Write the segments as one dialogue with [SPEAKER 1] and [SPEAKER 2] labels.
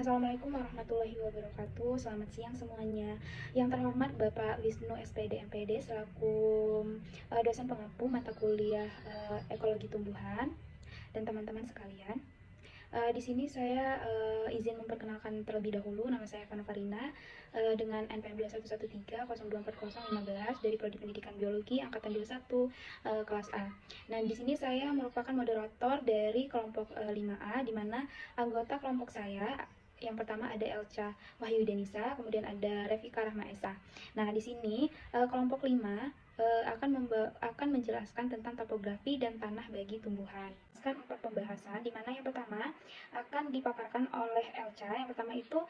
[SPEAKER 1] Assalamualaikum warahmatullahi wabarakatuh. Selamat siang semuanya. Yang terhormat Bapak Wisnu SPD MPD selaku dosen pengampu mata kuliah Ekologi Tumbuhan dan teman-teman sekalian. Di sini saya izin memperkenalkan terlebih dahulu. Nama saya Fana Farina dengan NPM 21130240015 dari Prodi Pendidikan Biologi angkatan 21 kelas A. Nah, di sini saya merupakan moderator dari kelompok 5A, di mana anggota kelompok saya yang pertama ada Elca Wahyu Denisa, kemudian ada Revika Rahma Esa. Nah, di sini kelompok 5 akan menjelaskan tentang topografi dan tanah bagi tumbuhan. Sekarang 4 pembahasan, di mana yang pertama akan dipaparkan oleh Elca. Yang pertama itu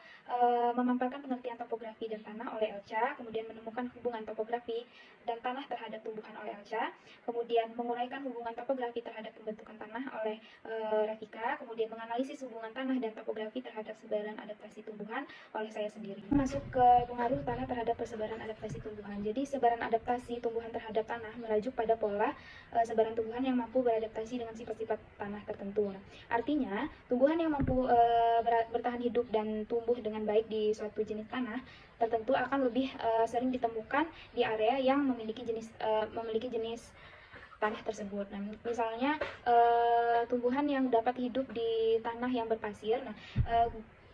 [SPEAKER 1] memaparkan pengertian topografi dan tanah oleh Elca, kemudian menemukan hubungan topografi dan tanah terhadap tumbuhan oleh Elca, kemudian menguraikan hubungan topografi terhadap pembentukan tanah oleh Revika, kemudian menganalisis hubungan tanah dan topografi terhadap sebaran adaptasi tumbuhan oleh saya sendiri. Masuk ke pengaruh tanah terhadap persebaran adaptasi tumbuhan. Jadi sebaran adaptasi tumbuhan terhadap tanah merujuk pada pola sebaran tumbuhan yang mampu beradaptasi dengan sifat-sifat tanah tertentu. Nah, artinya tumbuhan yang mampu bertahan hidup dan tumbuh dengan baik di suatu jenis tanah tertentu akan lebih sering ditemukan di area yang memiliki jenis tanah tersebut. Nah, misalnya tumbuhan yang dapat hidup di tanah yang berpasir. Nah,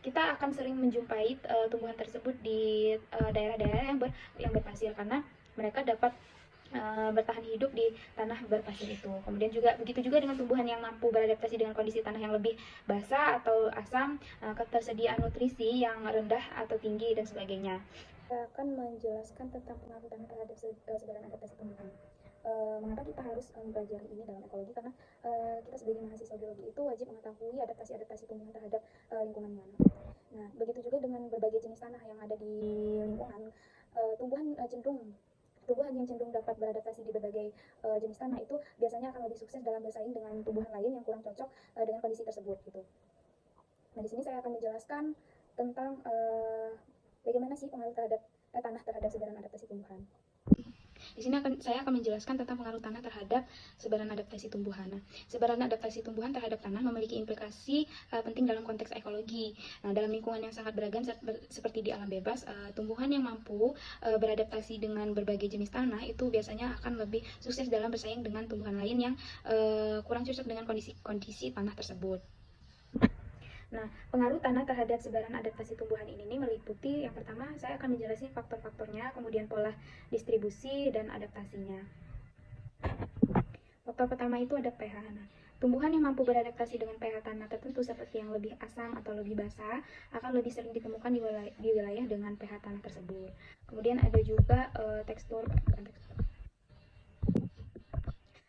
[SPEAKER 1] kita akan sering menjumpai tumbuhan tersebut di daerah-daerah yang berpasir karena mereka dapat bertahan hidup di tanah berpasir itu. Kemudian juga begitu juga dengan tumbuhan yang mampu beradaptasi dengan kondisi tanah yang lebih basah atau asam, ketersediaan nutrisi yang rendah atau tinggi dan sebagainya. Saya akan menjelaskan tentang pengaruh tanah terhadap sebaran adaptasi tumbuhan. Mengapa kita harus mempelajari ini dalam ekologi? Karena kita sebagai mahasiswa biologi itu wajib mengetahui adaptasi tumbuhan terhadap lingkungannya. Nah, begitu juga dengan berbagai jenis tanah yang ada di lingkungan. Tumbuhan yang cenderung dapat beradaptasi di berbagai jenis tanah itu biasanya akan lebih sukses dalam bersaing dengan tumbuhan lain yang kurang cocok dengan kondisi tersebut gitu. Nah, di sini saya akan menjelaskan tentang bagaimana sih pengaruh tanah terhadap sebaran adaptasi tumbuhan. Di sini saya akan menjelaskan tentang pengaruh tanah terhadap sebaran adaptasi tumbuhan. Nah, sebaran adaptasi tumbuhan terhadap tanah memiliki implikasi penting dalam konteks ekologi. Nah, dalam lingkungan yang sangat beragam seperti di alam bebas, tumbuhan yang mampu beradaptasi dengan berbagai jenis tanah itu biasanya akan lebih sukses dalam bersaing dengan tumbuhan lain yang kurang cocok dengan kondisi tanah tersebut. Nah, pengaruh tanah terhadap sebaran adaptasi tumbuhan ini meliputi yang pertama saya akan menjelaskan faktor-faktornya, kemudian pola distribusi dan adaptasinya. Faktor pertama itu ada pH. Nah, tumbuhan yang mampu beradaptasi dengan pH tanah tertentu seperti yang lebih asam atau lebih basah akan lebih sering ditemukan di wilayah dengan pH tanah tersebut. Kemudian ada juga tekstur.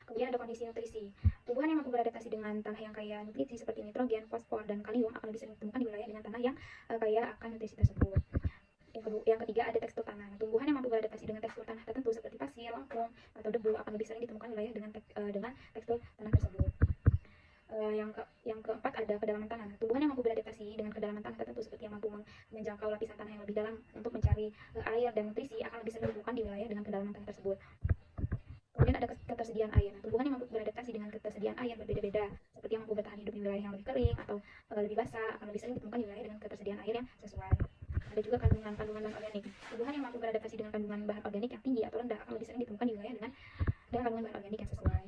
[SPEAKER 1] Kemudian ada kondisi nutrisi. Tumbuhan yang mampu beradaptasi dengan tanah yang kaya nutrisi seperti nitrogen, fosfor, dan kalium akan lebih sering ditemukan di wilayah dengan tanah yang kaya akan nutrisi tersebut. Yang ketiga ada tekstur tanah. Tumbuhan yang mampu beradaptasi dengan tekstur tanah tertentu seperti pasir, lempung, atau debu akan lebih sering ditemukan di wilayah dengan tekstur tanah tersebut. Yang keempat ada kedalaman tanah. Tumbuhan yang mampu beradaptasi dengan kedalaman tanah tertentu seperti yang mampu menjangkau lapisan tanah yang lebih dalam untuk mencari air dan nutrisi akan lebih sering ditemukan di wilayah dengan kedalaman tanah tersebut. Kemudian ada ketersediaan air. Nah, tumbuhan yang mampu beradaptasi dengan ketersediaan air berbeda-beda, seperti yang mampu bertahan hidup di wilayah yang lebih kering atau lebih basah akan lebih sering ditemukan di wilayah dengan ketersediaan air yang sesuai. Ada juga kandungan bahan organik. Tumbuhan yang mampu beradaptasi dengan kandungan bahan organik yang tinggi atau rendah akan lebih sering ditemukan di wilayah dengan kandungan bahan organik yang sesuai.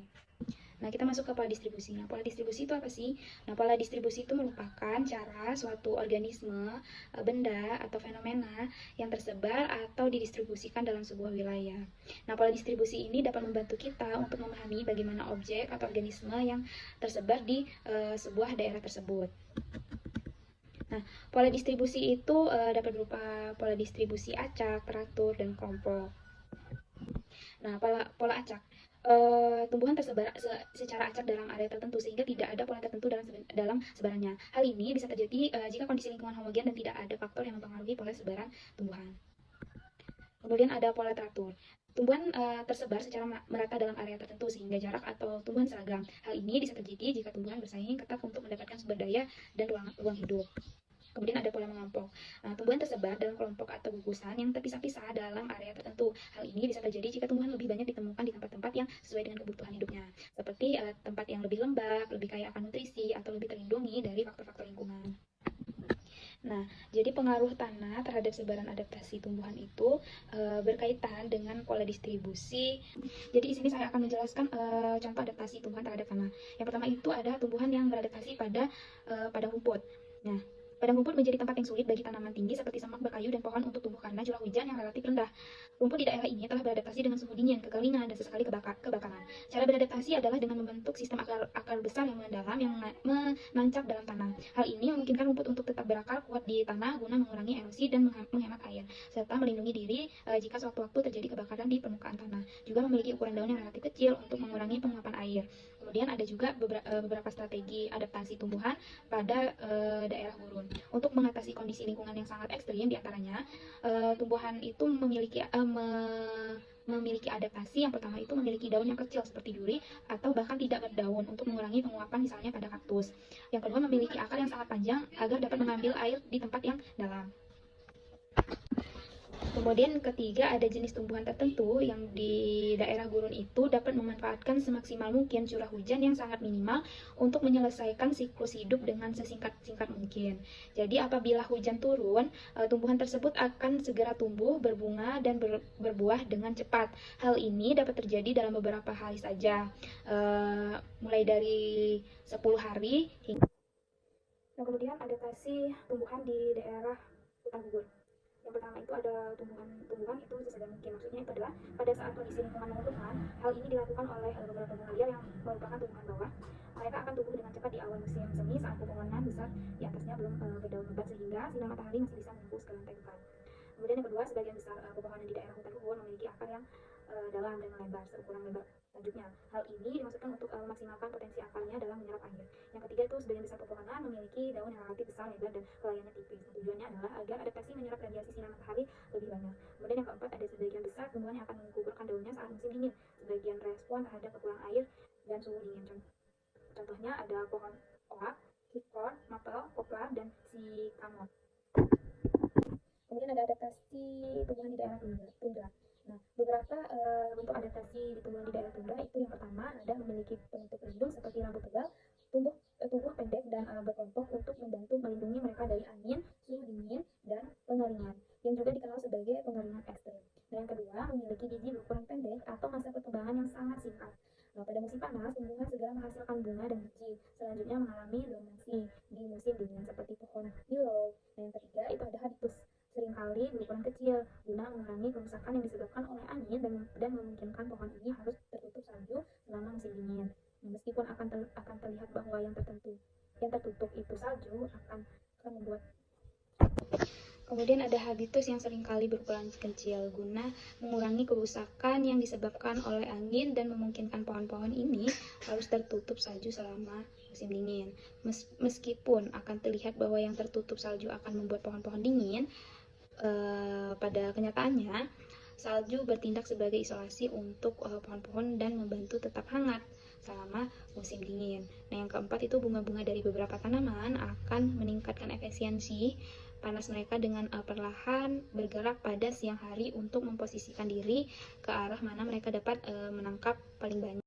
[SPEAKER 1] Nah, kita masuk ke pola distribusi. Nah, pola distribusi itu apa sih? Nah, pola distribusi itu merupakan cara suatu organisme, benda, atau fenomena yang tersebar atau didistribusikan dalam sebuah wilayah. Nah, pola distribusi ini dapat membantu kita untuk memahami bagaimana objek atau organisme yang tersebar di sebuah daerah tersebut. Nah, pola distribusi itu dapat berupa pola distribusi acak, teratur, dan kelompok. Nah, pola acak. Tumbuhan tersebar secara acak dalam area tertentu sehingga tidak ada pola tertentu dalam sebarannya. Hal ini bisa terjadi jika kondisi lingkungan homogen dan tidak ada faktor yang mempengaruhi pola sebaran tumbuhan. Kemudian ada pola teratur. Tumbuhan tersebar secara merata dalam area tertentu sehingga jarak atau tumbuhan seragam. Hal ini bisa terjadi jika tumbuhan bersaing ketat untuk mendapatkan sumber daya dan ruang hidup. Kemudian ada pola mengelompok. Tumbuhan tersebar dalam kelompok atau gugusan yang terpisah-pisah dalam area tertentu. Hal ini bisa terjadi jika tumbuhan lebih banyak ditemukan di tempat-tempat yang sesuai dengan kebutuhan hidupnya, seperti tempat yang lebih lembab, lebih kaya akan nutrisi, atau lebih terlindungi dari faktor-faktor lingkungan. Nah, jadi pengaruh tanah terhadap sebaran adaptasi tumbuhan itu berkaitan dengan pola distribusi. Jadi di sini saya akan menjelaskan contoh adaptasi tumbuhan terhadap tanah. Yang pertama itu ada tumbuhan yang beradaptasi pada padang rumput. Nah, padang rumput menjadi tempat yang sulit bagi tanaman tinggi seperti semak, berkayu, dan pohon untuk tumbuh karena curah hujan yang relatif rendah. Rumput di daerah ini telah beradaptasi dengan suhu dingin, kekeringan, dan sesekali kebakaran. Cara beradaptasi adalah dengan membentuk sistem akar besar yang mendalam yang menancap dalam tanah. Hal ini memungkinkan rumput untuk tetap berakar kuat di tanah guna mengurangi erosi dan menghemat air, serta melindungi diri jika sewaktu-waktu terjadi kebakaran di permukaan tanah. Juga memiliki ukuran daun yang relatif kecil untuk mengurangi penguapan air. Kemudian ada juga beberapa strategi adaptasi tumbuhan pada daerah gurun. Untuk mengatasi kondisi lingkungan yang sangat ekstrim, diantaranya tumbuhan itu memiliki adaptasi. Yang pertama itu memiliki daun yang kecil seperti duri atau bahkan tidak berdaun untuk mengurangi penguapan misalnya pada kaktus. Yang kedua memiliki akar yang sangat panjang agar dapat mengambil air di tempat yang dalam. Kemudian ketiga ada jenis tumbuhan tertentu yang di daerah gurun itu dapat memanfaatkan semaksimal mungkin curah hujan yang sangat minimal untuk menyelesaikan siklus hidup dengan sesingkat mungkin. Jadi apabila hujan turun, tumbuhan tersebut akan segera tumbuh, berbunga, dan berbuah dengan cepat. Hal ini dapat terjadi dalam beberapa hari saja, mulai dari 10 hari hingga. Nah, kemudian adaptasi tumbuhan di daerah hutan gugur. Yang pertama itu ada tumbuhan itu sesegera mungkin. Maksudnya itu adalah pada saat kondisi lingkungan menguntungkan, hal ini dilakukan oleh beberapa bunga liar yang merupakan tumbuhan bawah. Mereka akan tumbuh dengan cepat di awal musim semi saat pepohonan besar di atasnya belum berdaun lebat sehingga sinar matahari masih bisa menembus ke lantai depan. Kemudian yang kedua, sebagian besar pepohonan di daerah hutan gugur memiliki akar yang dalam dan melebar seukuran lebar lanjutnya. Hal ini dimaksudkan untuk memaksimalkan potensi akarnya dalam menyerap air. Yang ketiga itu sebagian besar pepohonan memiliki daun yang relatif besar, lebar, dan kelayannya tipis. Tujuannya adalah agar adaptasi menyerap radiasi sinar matahari lebih banyak. Kemudian yang keempat ada sebagian besar tumbuhan yang akan menggugurkan daunnya saat musim dingin. Sebagian respon terhadap kekurangan air dan suhu dingin. Contohnya ada pohon oak, hickory, maple, poplar, dan sycamore. Kemudian ada adaptasi tumbuhan di daerah tundra. Nah, beberapa bentuk adaptasi di tumbuhan di daerah tundra itu yang pertama ada memiliki penutup pelindung seperti rambut tebal, tubuh pendek dan berkelompok untuk membantu melindungi mereka dari angin, suhu dingin, dan pengeringan, yang juga dikenal sebagai pengeringan ekstrem. Nah, yang kedua memiliki gigi berukuran pendek atau masa perkembangan yang sangat singkat. Nah, pada musim panas, tumbuhan segera menghasilkan bunga dan biji. Selanjutnya mengalami dormansi di musim dingin seperti pohon willow. Nah, yang ketiga itu ada habitus, seringkali berukuran kecil guna mengurangi kerusakan yang disebabkan oleh angin dan memungkinkan pohon ini harus tertutup salju selama musim dingin. Nah, meskipun akan terlihat bahwa yang tertutup itu salju akan membuat. Kemudian ada habitus yang seringkali berukuran kecil guna mengurangi kerusakan yang disebabkan oleh angin dan memungkinkan pohon-pohon ini harus tertutup salju selama musim dingin. Meskipun akan terlihat bahwa yang tertutup salju akan membuat pohon-pohon dingin, pada kenyataannya salju bertindak sebagai isolasi untuk pohon-pohon dan membantu tetap hangat selama musim dingin. Nah, yang keempat itu bunga-bunga dari beberapa tanaman akan meningkatkan efisiensi panas mereka dengan perlahan bergerak pada siang hari untuk memposisikan diri ke arah mana mereka dapat menangkap paling banyak.